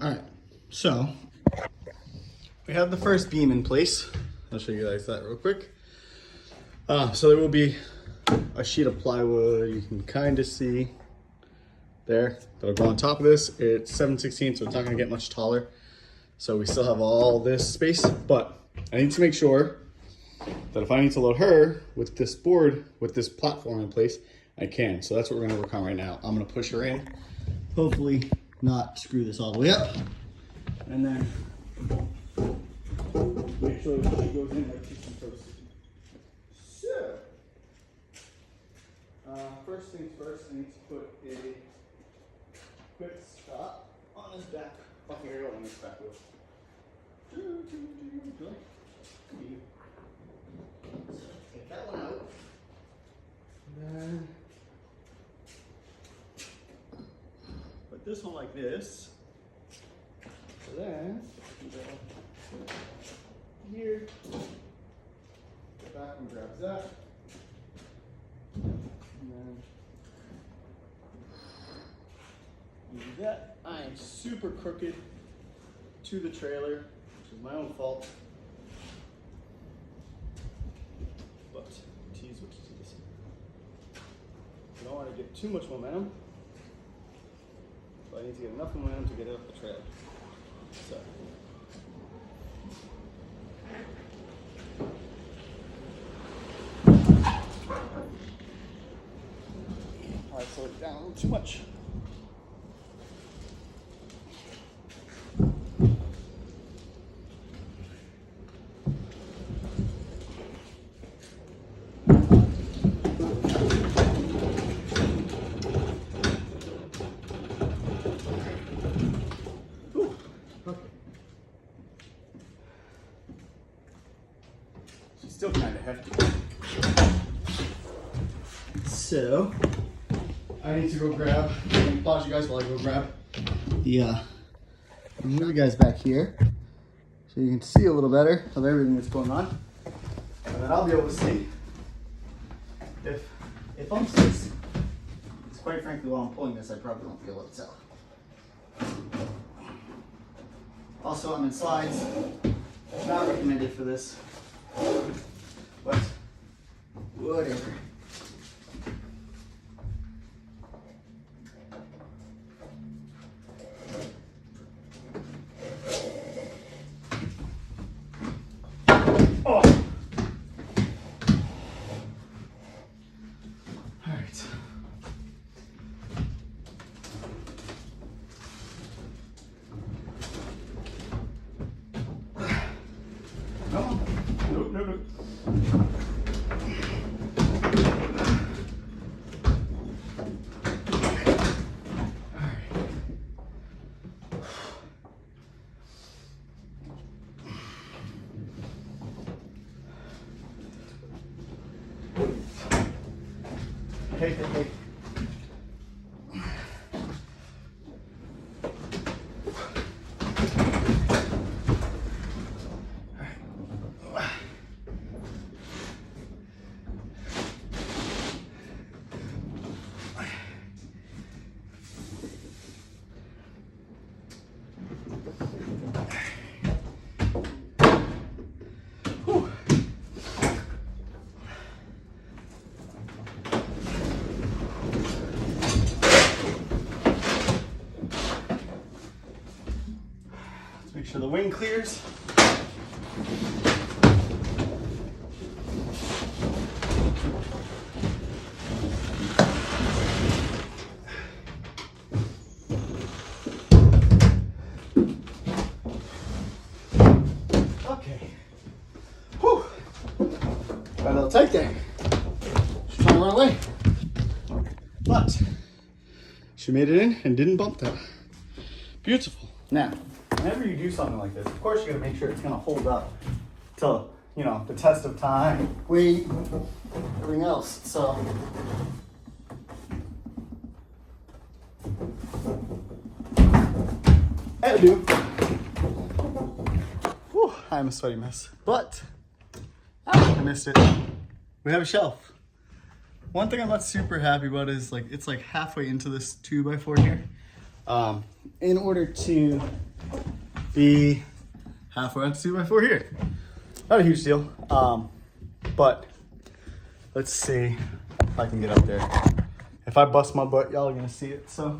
All right, so we have the first beam in place. I'll show you guys that real quick. So there will be a sheet of plywood. You can kind of see there that'll go on top of this. It's 7/16, so it's not gonna get much taller. So we still have all this space, but I need to make sure that if I need to load her with this board, with this platform in place, I can. So that's what we're gonna work on right now. I'm gonna push her in, hopefully not screw this all the way up, and then make sure that she goes in like she's supposed to. So, first things first, I need to put a quick stop on his back. Fucking here, on this back wheel. So take that one out. And then put this one like this. So then here. Go back and grabs that. And then do that. I am super crooked to the trailer, which is my own fault. But tease what tease. I don't want to get too much momentum. So I need to get enough momentum to get it up the trailer. So. I slowed it down a little too much. Still kind of hefty. So, I need to go grab, pause you guys while I go grab the other guys back here. So you can see a little better of everything that's going on. And then I'll be able to see if bumps this. Because quite frankly, while I'm pulling this, I probably won't be able to tell. Also, I'm in slides. Not recommended for this. But whatever. Oh. All right. No. Hey. Make sure the wing clears. Okay. Whew. Got a little tight there. She's trying to run away. But she made it in and didn't bump that. Beautiful. Now, whenever you do something like this, of course you gotta make sure it's gonna hold up till, you know, the test of time, weight, everything else. So, that'll do. Whew, I'm a sweaty mess, but I missed it. We have a shelf. One thing I'm not super happy about is it's like halfway into this 2x4 here. In order to be halfway on 2x4 here. Not a huge deal, but let's see if I can get up there. If I bust my butt, y'all are gonna see it. So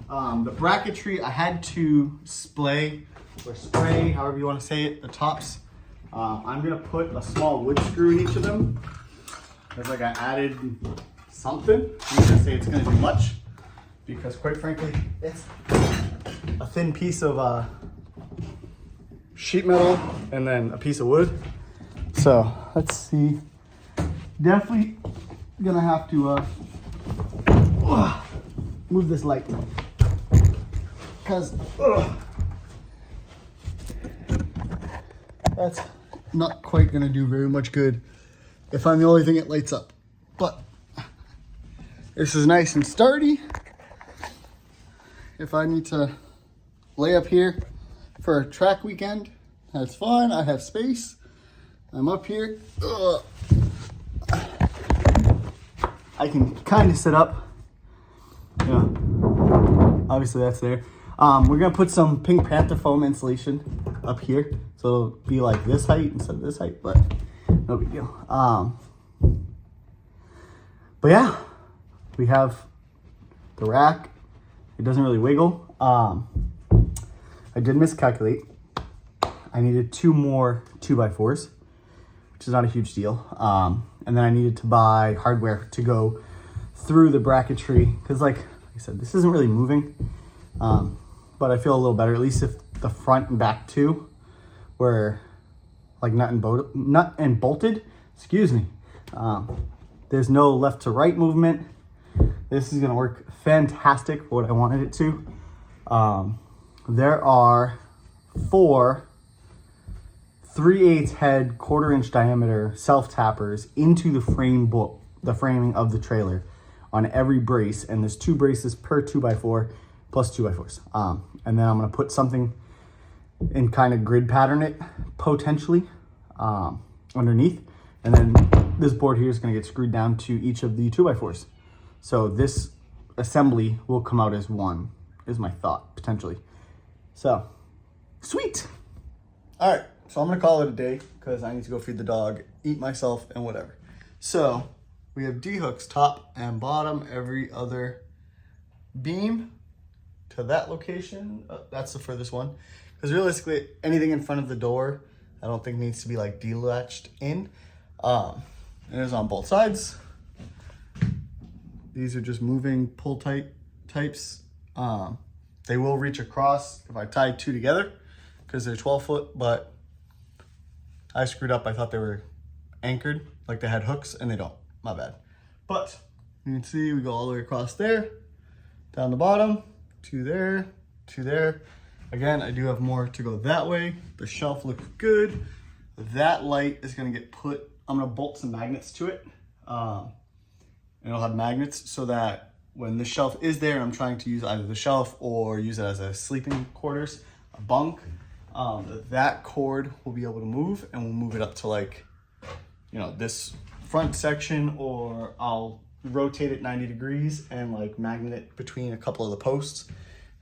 the bracketry, I had to splay or spray, however you want to say it, the tops. I'm gonna put a small wood screw in each of them. It's like I added something. I'm not gonna say it's gonna do much because quite frankly, it's a thin piece of sheet metal and then a piece of wood. So let's see. Definitely gonna have to move this light because that's not quite gonna do very much good if I'm the only thing that lights up. But this is nice and sturdy. If I need to lay up here for a track weekend, that's fine. I have space. I'm up here. I can kind of sit up. Yeah, obviously that's there. We're gonna put some Pink Panther foam insulation up here, so it'll be like this height instead of this height, but no big deal. But yeah, we have the rack. It doesn't really wiggle. I did miscalculate. I needed 2 more 2x4s, which is not a huge deal. And then I needed to buy hardware to go through the bracketry, because like I said, this isn't really moving. But I feel a little better, at least if the front and back 2 were like nut and bolted. Excuse me. There's no left to right movement. This is gonna work fantastic for what I wanted it to. There are 4 3/8 head, 1/4 inch diameter self tappers into the framing of the trailer on every brace, and there's 2 braces per 2x4 plus 2x4s. And then I'm gonna put something and kind of grid pattern it potentially underneath, and then this board here is gonna get screwed down to each of the 2x4s. So this assembly will come out as one, is my thought, potentially. So, sweet. All right, so I'm gonna call it a day because I need to go feed the dog, eat myself, and whatever. So, we have D-hooks top and bottom, every other beam to that location. That's the furthest one. Because realistically, anything in front of the door, I don't think needs to be like delatched in. And it's on both sides. These are just moving pull types. They will reach across if I tie 2 together because they're 12 foot, but I screwed up. I thought they were anchored, like they had hooks, and they don't. My bad. But you can see we go all the way across there, down the bottom, 2 there, 2 there. Again, I do have more to go that way. The shelf looks good. That light is gonna get put, I'm gonna bolt some magnets to it. And it'll have magnets so that when the shelf is there and I'm trying to use either the shelf or use it as a sleeping quarters, a bunk, that cord will be able to move, and we'll move it up to like, you know, this front section, or I'll rotate it 90 degrees and like magnet it between a couple of the posts,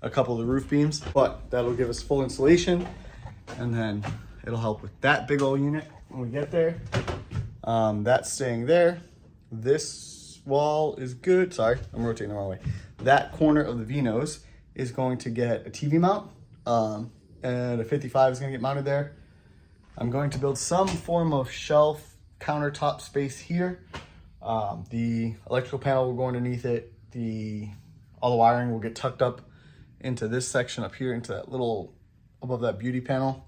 a couple of the roof beams. But that'll give us full insulation, and then it'll help with that big old unit when we get there. That's staying there. This wall is good. Sorry, I'm rotating the wrong way. That corner of the V-nose is going to get a TV mount, and a 55 is gonna get mounted there. I'm going to build some form of shelf countertop space here. The electrical panel will go underneath it. All the wiring will get tucked up into this section up here, into that little, above that beauty panel,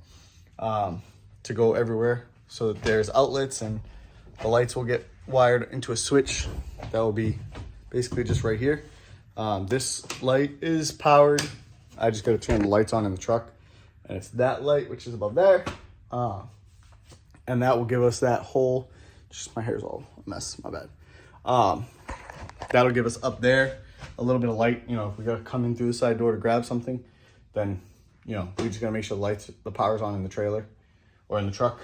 to go everywhere, so that there's outlets, and the lights will get wired into a switch that will be basically just right here. This light is powered. I just got to turn the lights on in the truck, and it's that light which is above there, and that will give us that whole, just my hair's all a mess, my bad. That'll give us up there a little bit of light. You know, if we got to come in through the side door to grab something, then, you know, we just got to make sure the power's on in the trailer or in the truck.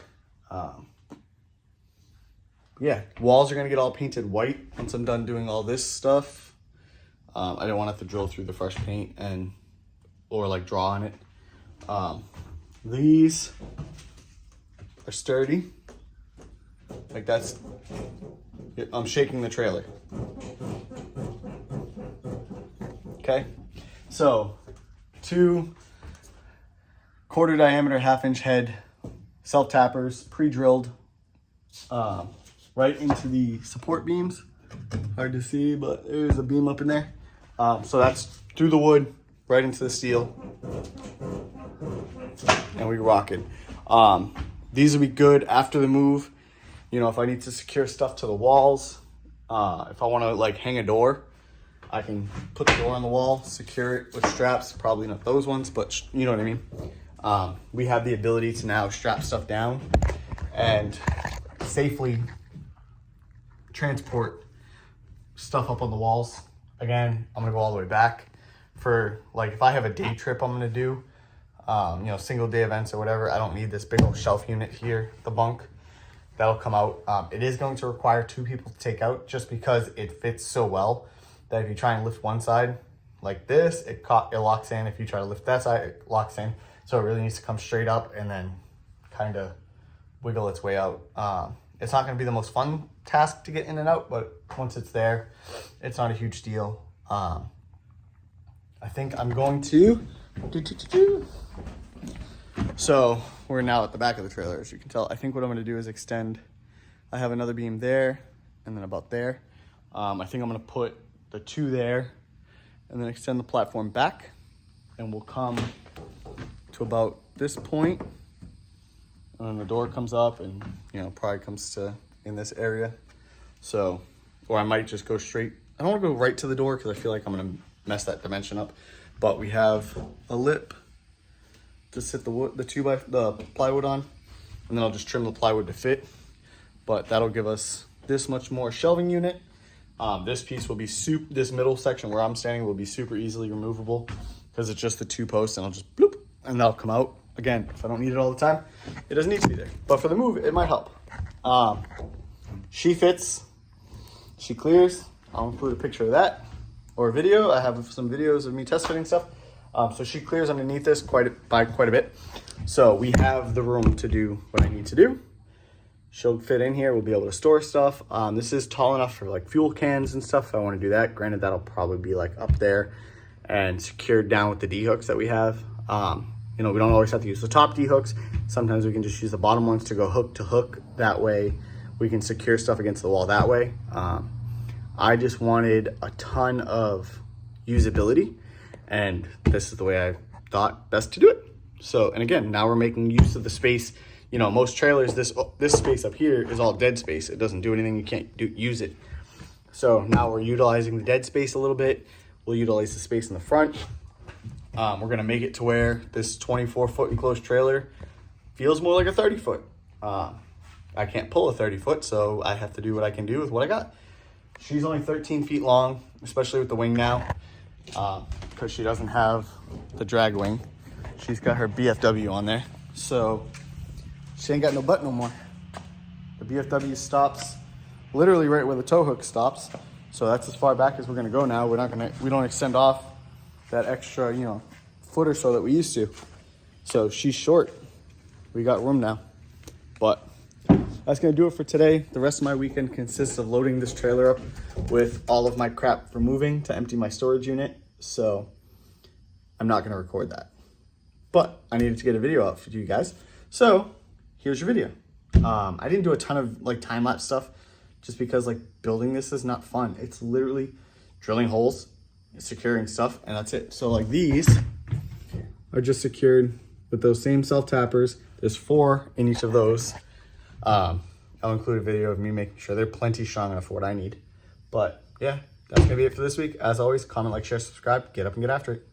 Yeah, walls are gonna get all painted white once I'm done doing all this stuff. I didn't want to have to drill through the fresh paint or like draw on it. These are sturdy. Like that's, I'm shaking the trailer. Okay, so 2 quarter diameter, 1/2 inch head self tappers, pre-drilled right into the support beams. Hard to see, but there's a beam up in there. So that's through the wood, right into the steel. And we rock it. These will be good after the move. You know, if I need to secure stuff to the walls, if I want to like hang a door, I can put the door on the wall, secure it with straps. Probably not those ones, but you know what I mean. We have the ability to now strap stuff down and safely transport stuff up on the walls. Again, I'm gonna go all the way back for like if I have a day trip I'm gonna do, you know, single day events or whatever. I don't need this big old shelf unit here, the bunk. That'll come out. It is going to require 2 people to take out just because it fits so well that if you try and lift one side like this, it locks in. If you try to lift that side, it locks in. So it really needs to come straight up and then kind of wiggle its way out. It's not going to be the most fun task to get in and out, but once it's there, it's not a huge deal. I think I'm going to So we're now at the back of the trailer, as you can tell. I think what I'm going to do is extend. I have another beam there and then about there. I think I'm going to put the 2 there and then extend the platform back, and we'll come to about this point, and then the door comes up and, you know, probably comes to in this area. So, or I might just go straight. I don't want to go right to the door because I feel like I'm going to mess that dimension up, but we have a lip to sit the plywood on, and then I'll just trim the plywood to fit. But that'll give us this much more shelving unit. This piece will be this middle section where I'm standing will be super easily removable because it's just the 2 posts, and I'll just bloop and that'll come out. Again, if I don't need it all the time, it doesn't need to be there. But for the move, it might help. She fits, she clears. I'll include a picture of that or a video. I have some videos of me test fitting stuff. So she clears underneath this quite a bit. So we have the room to do what I need to do. She'll fit in here. We'll be able to store stuff. This is tall enough for like fuel cans and stuff if I want to do that. Granted, that'll probably be like up there and secured down with the D-hooks that we have. You know, we don't always have to use the top D-hooks. Sometimes we can just use the bottom ones to go hook to hook. That way we can secure stuff against the wall that way. I just wanted a ton of usability, and this is the way I thought best to do it. So, and again, now we're making use of the space. You know, most trailers, this space up here is all dead space. It doesn't do anything. You can't use it. So now we're utilizing the dead space a little bit. We'll utilize the space in the front. We're going to make it to where this 24-foot enclosed trailer feels more like a 30-foot. I can't pull a 30-foot, so I have to do what I can do with what I got. She's only 13 feet long, especially with the wing now, because she doesn't have the drag wing. She's got her BFW on there, so she ain't got no butt no more. The BFW stops literally right where the tow hook stops, so that's as far back as we're gonna go now. We don't extend off that extra, you know, foot or so that we used to. So she's short. We got room now, but that's gonna do it for today. The rest of my weekend consists of loading this trailer up with all of my crap for moving to empty my storage unit. So I'm not gonna record that, but I needed to get a video out for you guys. So here's your video. I didn't do a ton of like time-lapse stuff just because like building this is not fun. It's literally drilling holes, securing stuff, and that's it. So like these are just secured with those same self-tappers. There's 4 in each of those. I'll include a video of me making sure they're plenty strong enough for what I need. But yeah, that's gonna be it for this week. As always, comment, like, share, subscribe, get up and get after it.